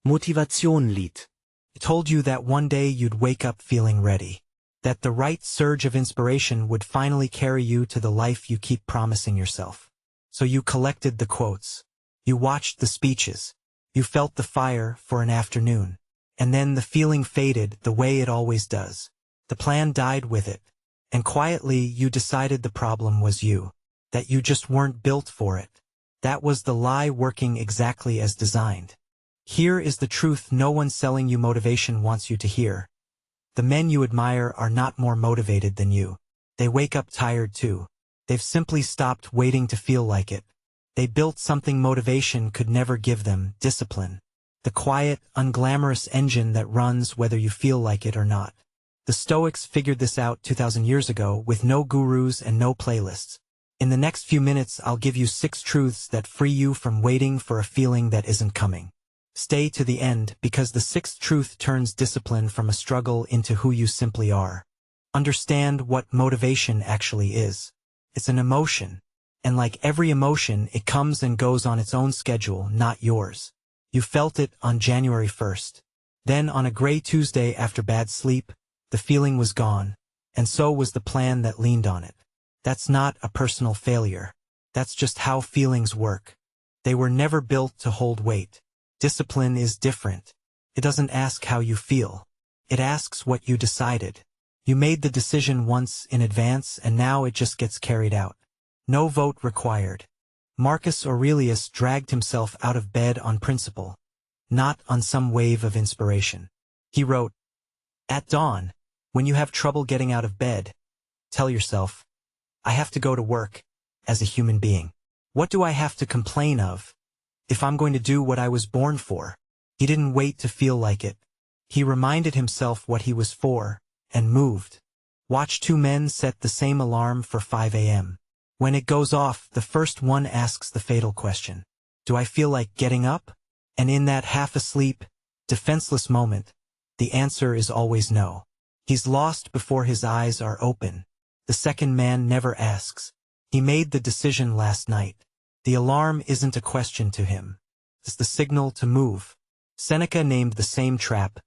Motivation liegt. It told you that one day you'd wake up feeling ready. That the right surge of inspiration would finally carry you to the life you keep promising yourself. So you collected the quotes. You watched the speeches. You felt the fire for an afternoon. And then the feeling faded the way it always does. The plan died with it. And quietly you decided the problem was you. That you just weren't built for it. That was the lie working exactly as designed. Here is the truth no one selling you motivation wants you to hear. The men you admire are not more motivated than you. They wake up tired too. They've simply stopped waiting to feel like it. They built something motivation could never give them, discipline. The quiet, unglamorous engine that runs whether you feel like it or not. The Stoics figured this out 2,000 years ago with no gurus and no playlists. In the next few minutes I'll give you 6 truths that free you from waiting for a feeling that isn't coming. Stay to the end because the 6th truth turns discipline from a struggle into who you simply are. Understand what motivation actually is. It's an emotion. And like every emotion, it comes and goes on its own schedule, not yours. You felt it on January 1st. Then on a gray Tuesday after bad sleep, the feeling was gone, and so was the plan that leaned on it. That's not a personal failure. That's just how feelings work. They were never built to hold weight. Discipline is different. It doesn't ask how you feel. It asks what you decided. You made the decision once in advance and now it just gets carried out. No vote required. Marcus Aurelius dragged himself out of bed on principle, not on some wave of inspiration. He wrote, "At dawn, when you have trouble getting out of bed, tell yourself, I have to go to work as a human being. What do I have to complain of? If I'm going to do what I was born for." He didn't wait to feel like it. He reminded himself what he was for, and moved. Watch 2 men set the same alarm for 5 a.m. When it goes off, the first one asks the fatal question. Do I feel like getting up? And in that half-asleep, defenseless moment, the answer is always no. He's lost before his eyes are open. The second man never asks. He made the decision last night. The alarm isn't a question to him. It's the signal to move. Seneca named the same trap.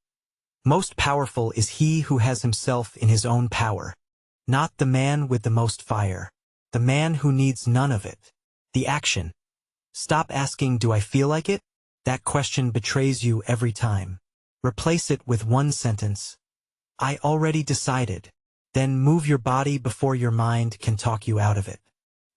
Most powerful is he who has himself in his own power. Not the man with the most fire. The man who needs none of it. The action. Stop asking, do I feel like it? That question betrays you every time. Replace it with one sentence. I already decided. Then move your body before your mind can talk you out of it.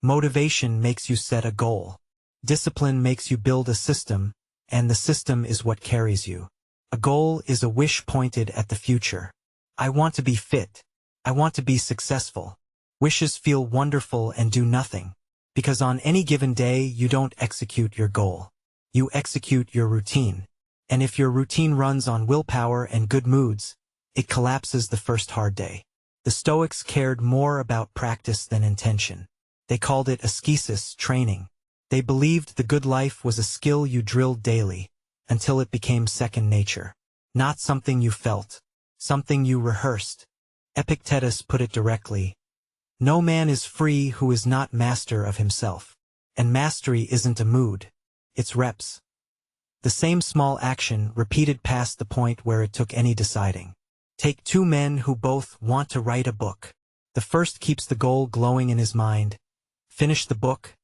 Motivation makes you set a goal. Discipline makes you build a system, and the system is what carries you. A goal is a wish pointed at the future. I want to be fit. I want to be successful. Wishes feel wonderful and do nothing, because on any given day you don't execute your goal. You execute your routine. And if your routine runs on willpower and good moods, it collapses the first hard day. The Stoics cared more about practice than intention. They called it ascesis, training. They believed the good life was a skill you drilled daily, until it became second nature. Not something you felt, something you rehearsed. Epictetus put it directly. No man is free who is not master of himself. And mastery isn't a mood. It's reps. The same small action repeated past the point where it took any deciding. Take 2 men who both want to write a book. The first keeps the goal glowing in his mind. Finish the book,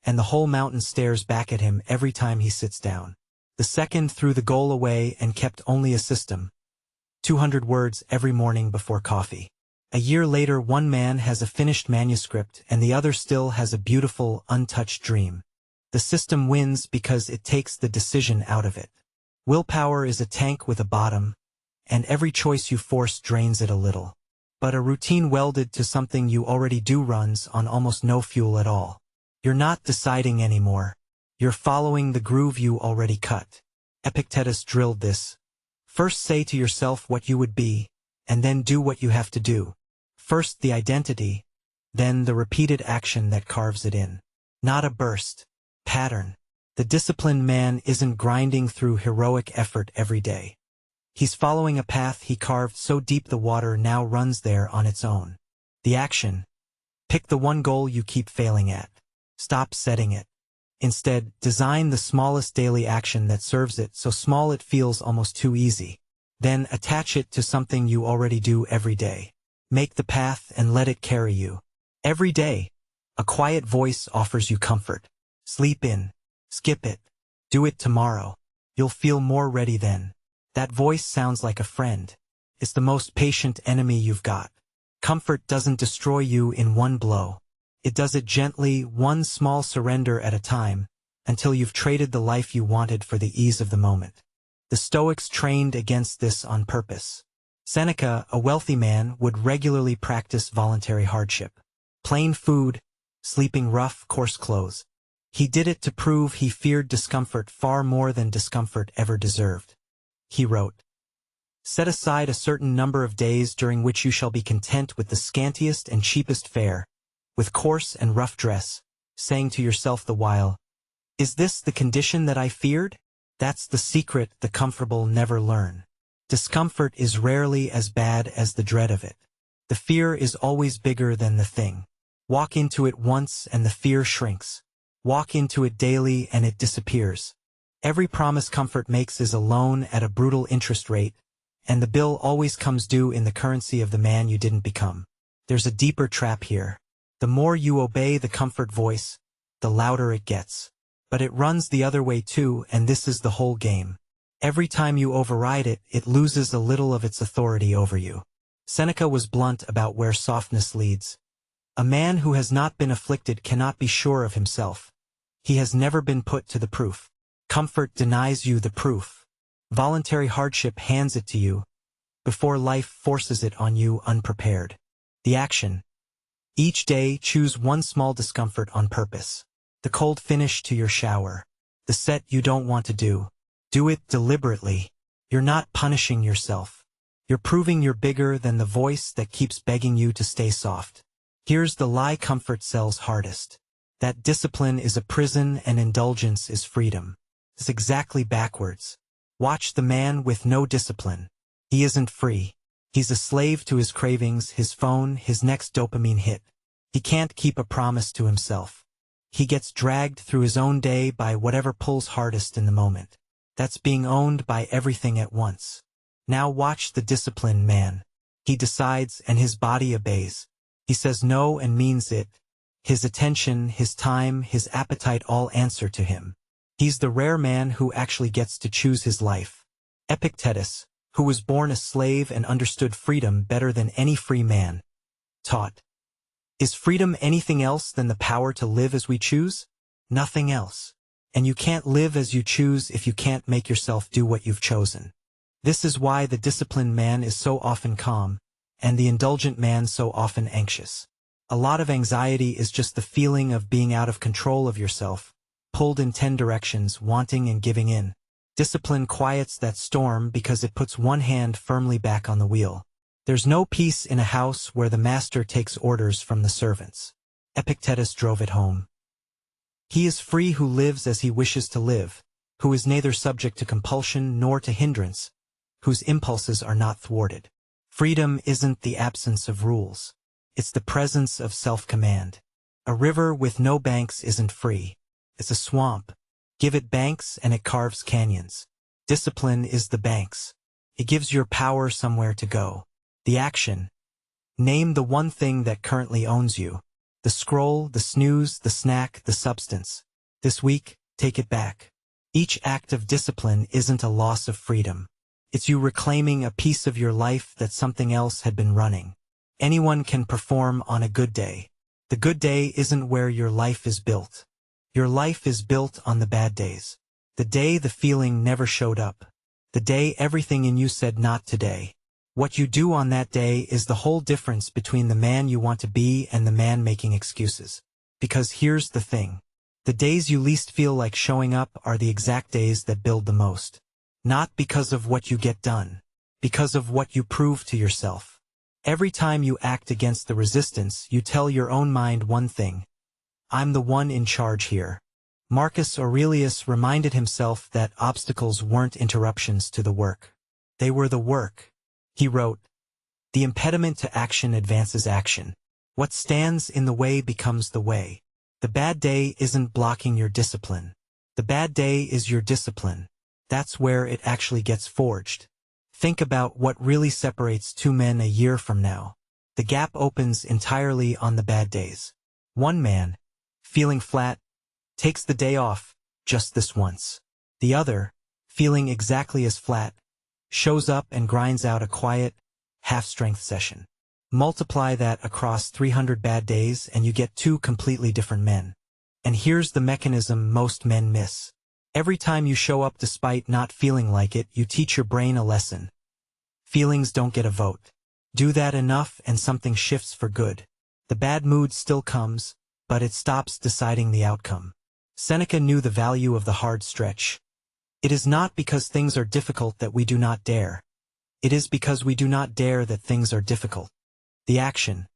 and the whole mountain stares back at him every time he sits down. The second threw the goal away and kept only a system. 200 words every morning before coffee. A year later, one man has a finished manuscript and the other still has a beautiful, untouched dream. The system wins because it takes the decision out of it. Willpower is a tank with a bottom, and every choice you force drains it a little. But a routine welded to something you already do runs on almost no fuel at all. You're not deciding anymore. You're following the groove you already cut. Epictetus drilled this. First say to yourself what you would be, and then do what you have to do. First the identity, then the repeated action that carves it in. Not a burst. Pattern. The disciplined man isn't grinding through heroic effort every day. He's following a path he carved so deep the water now runs there on its own. The action. Pick the one goal you keep failing at. Stop setting it. Instead, design the smallest daily action that serves it so small it feels almost too easy. Then attach it to something you already do every day. Make the path and let it carry you. Every day, a quiet voice offers you comfort. Sleep in. Skip it. Do it tomorrow. You'll feel more ready then. That voice sounds like a friend. It's the most patient enemy you've got. Comfort doesn't destroy you in one blow. It does it gently, one small surrender at a time, until you've traded the life you wanted for the ease of the moment. The Stoics trained against this on purpose. Seneca, a wealthy man, would regularly practice voluntary hardship. Plain food, sleeping rough, coarse clothes. He did it to prove he feared discomfort far more than discomfort ever deserved. He wrote, "Set aside a certain number of days during which you shall be content with the scantiest and cheapest fare, with coarse and rough dress, saying to yourself the while, 'Is this the condition that I feared?' That's the secret the comfortable never learn. Discomfort is rarely as bad as the dread of it. The fear is always bigger than the thing. Walk into it once and the fear shrinks. Walk into it daily and it disappears. Every promise comfort makes is a loan at a brutal interest rate, and the bill always comes due in the currency of the man you didn't become. There's a deeper trap here. The more you obey the comfort voice, the louder it gets. But it runs the other way too, and this is the whole game. Every time you override it, it loses a little of its authority over you." Seneca was blunt about where softness leads. A man who has not been afflicted cannot be sure of himself. He has never been put to the proof. Comfort denies you the proof. Voluntary hardship hands it to you, before life forces it on you unprepared. The action. Each day, choose one small discomfort on purpose. The cold finish to your shower. The set you don't want to do. Do it deliberately. You're not punishing yourself. You're proving you're bigger than the voice that keeps begging you to stay soft. Here's the lie comfort sells hardest. That discipline is a prison and indulgence is freedom. It's exactly backwards. Watch the man with no discipline. He isn't free. He's a slave to his cravings, his phone, his next dopamine hit. He can't keep a promise to himself. He gets dragged through his own day by whatever pulls hardest in the moment. That's being owned by everything at once. Now watch the disciplined man. He decides and his body obeys. He says no and means it. His attention, his time, his appetite all answer to him. He's the rare man who actually gets to choose his life. Epictetus, who was born a slave and understood freedom better than any free man, taught, "Is freedom anything else than the power to live as we choose? Nothing else. And you can't live as you choose if you can't make yourself do what you've chosen." This is why the disciplined man is so often calm, and the indulgent man so often anxious. A lot of anxiety is just the feeling of being out of control of yourself, pulled in 10 directions, wanting and giving in. Discipline quiets that storm because it puts one hand firmly back on the wheel. There's no peace in a house where the master takes orders from the servants. Epictetus drove it home. He is free who lives as he wishes to live, who is neither subject to compulsion nor to hindrance, whose impulses are not thwarted. Freedom isn't the absence of rules. It's the presence of self-command. A river with no banks isn't free. It's a swamp. Give it banks and it carves canyons. Discipline is the banks. It gives your power somewhere to go. The action. Name the one thing that currently owns you. The scroll, the snooze, the snack, the substance. This week, take it back. Each act of discipline isn't a loss of freedom. It's you reclaiming a piece of your life that something else had been running. Anyone can perform on a good day. The good day isn't where your life is built. Your life is built on the bad days. The day the feeling never showed up. The day everything in you said not today. What you do on that day is the whole difference between the man you want to be and the man making excuses. Because here's the thing. The days you least feel like showing up are the exact days that build the most. Not because of what you get done. Because of what you prove to yourself. Every time you act against the resistance, you tell your own mind one thing. I'm the one in charge here. Marcus Aurelius reminded himself that obstacles weren't interruptions to the work. They were the work. He wrote, "The impediment to action advances action. What stands in the way becomes the way." The bad day isn't blocking your discipline. The bad day is your discipline. That's where it actually gets forged. Think about what really separates two men a year from now. The gap opens entirely on the bad days. One man, feeling flat, takes the day off, just this once. The other, feeling exactly as flat, shows up and grinds out a quiet, half-strength session. Multiply that across 300 bad days and you get two completely different men. And here's the mechanism most men miss. Every time you show up despite not feeling like it, you teach your brain a lesson. Feelings don't get a vote. Do that enough and something shifts for good. The bad mood still comes, but it stops deciding the outcome. Seneca knew the value of the hard stretch. It is not because things are difficult that we do not dare. It is because we do not dare that things are difficult. The action.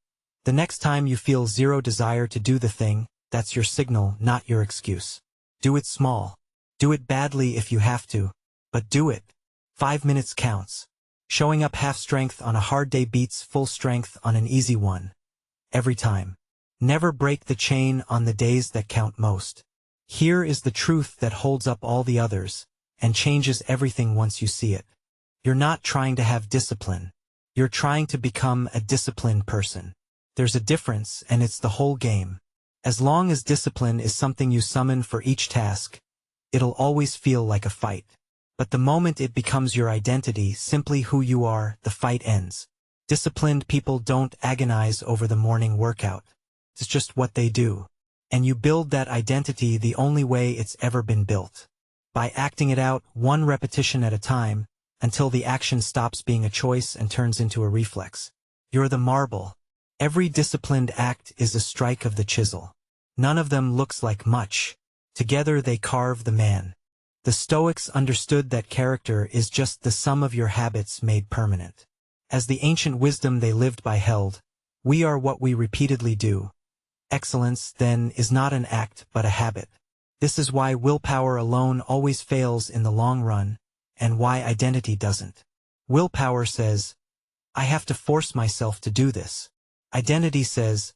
The next time you feel zero desire to do the thing, that's your signal, not your excuse. Do it small. Do it badly if you have to, but do it. 5 minutes counts. Showing up half strength on a hard day beats full strength on an easy one. Every time. Never break the chain on the days that count most. Here is the truth that holds up all the others, and changes everything once you see it. You're not trying to have discipline. You're trying to become a disciplined person. There's a difference, and it's the whole game. As long as discipline is something you summon for each task, it'll always feel like a fight. But the moment it becomes your identity, simply who you are, the fight ends. Disciplined people don't agonize over the morning workout. It's just what they do. And you build that identity the only way it's ever been built. By acting it out, one repetition at a time, until the action stops being a choice and turns into a reflex. You're the marble. Every disciplined act is a strike of the chisel. None of them looks like much. Together they carve the man. The Stoics understood that character is just the sum of your habits made permanent. As the ancient wisdom they lived by held, we are what we repeatedly do. Excellence, then, is not an act but a habit. This is why willpower alone always fails in the long run, and why identity doesn't. Willpower says, I have to force myself to do this. Identity says,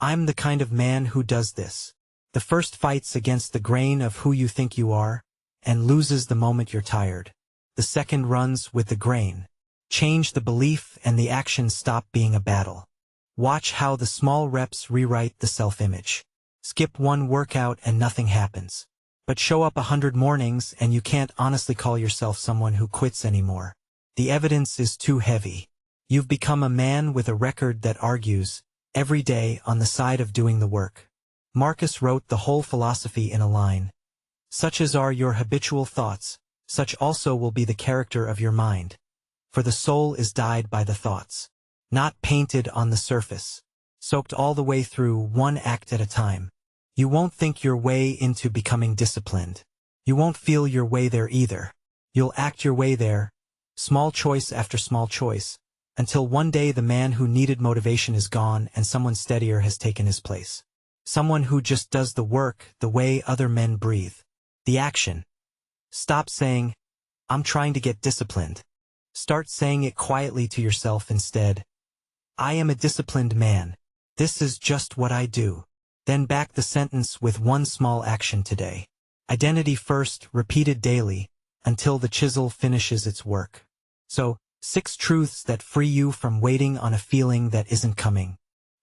I'm the kind of man who does this. The first fights against the grain of who you think you are, and loses the moment you're tired. The second runs with the grain. Change the belief and the action stop being a battle. Watch how the small reps rewrite the self-image. Skip one workout and nothing happens. But show up 100 mornings and you can't honestly call yourself someone who quits anymore. The evidence is too heavy. You've become a man with a record that argues, every day, on the side of doing the work. Marcus wrote the whole philosophy in a line. Such as are your habitual thoughts, such also will be the character of your mind. For the soul is dyed by the thoughts. Not painted on the surface. Soaked all the way through, one act at a time. You won't think your way into becoming disciplined. You won't feel your way there either. You'll act your way there, small choice after small choice, until one day the man who needed motivation is gone and someone steadier has taken his place. Someone who just does the work the way other men breathe. The action. Stop saying, I'm trying to get disciplined. Start saying it quietly to yourself instead. I am a disciplined man. This is just what I do. Then back the sentence with one small action today. Identity first, repeated daily, until the chisel finishes its work. So, 6 truths that free you from waiting on a feeling that isn't coming.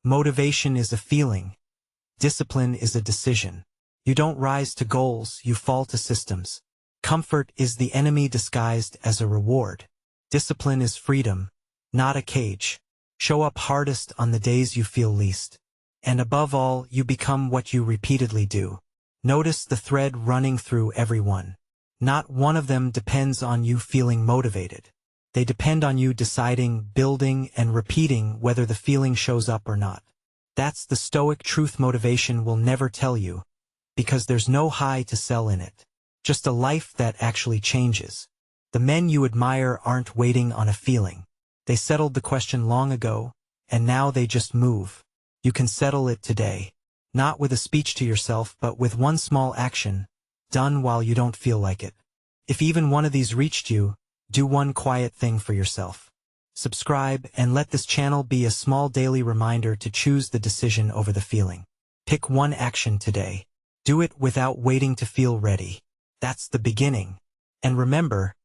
Motivation is a feeling. Discipline is a decision. You don't rise to goals, you fall to systems. Comfort is the enemy disguised as a reward. Discipline is freedom, not a cage. Show up hardest on the days you feel least. And above all, you become what you repeatedly do. Notice the thread running through everyone. Not one of them depends on you feeling motivated. They depend on you deciding, building, and repeating whether the feeling shows up or not. That's the Stoic truth motivation will never tell you, because there's no high to sell in it. Just a life that actually changes. The men you admire aren't waiting on a feeling. They settled the question long ago, and now they just move. You can settle it today. Not with a speech to yourself, but with one small action, done while you don't feel like it. If even one of these reached you, do one quiet thing for yourself. Subscribe and let this channel be a small daily reminder to choose the decision over the feeling. Pick one action today. Do it without waiting to feel ready. That's the beginning. And remember,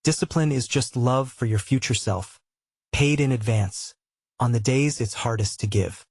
discipline is just love for your future self, paid in advance, on the days it's hardest to give.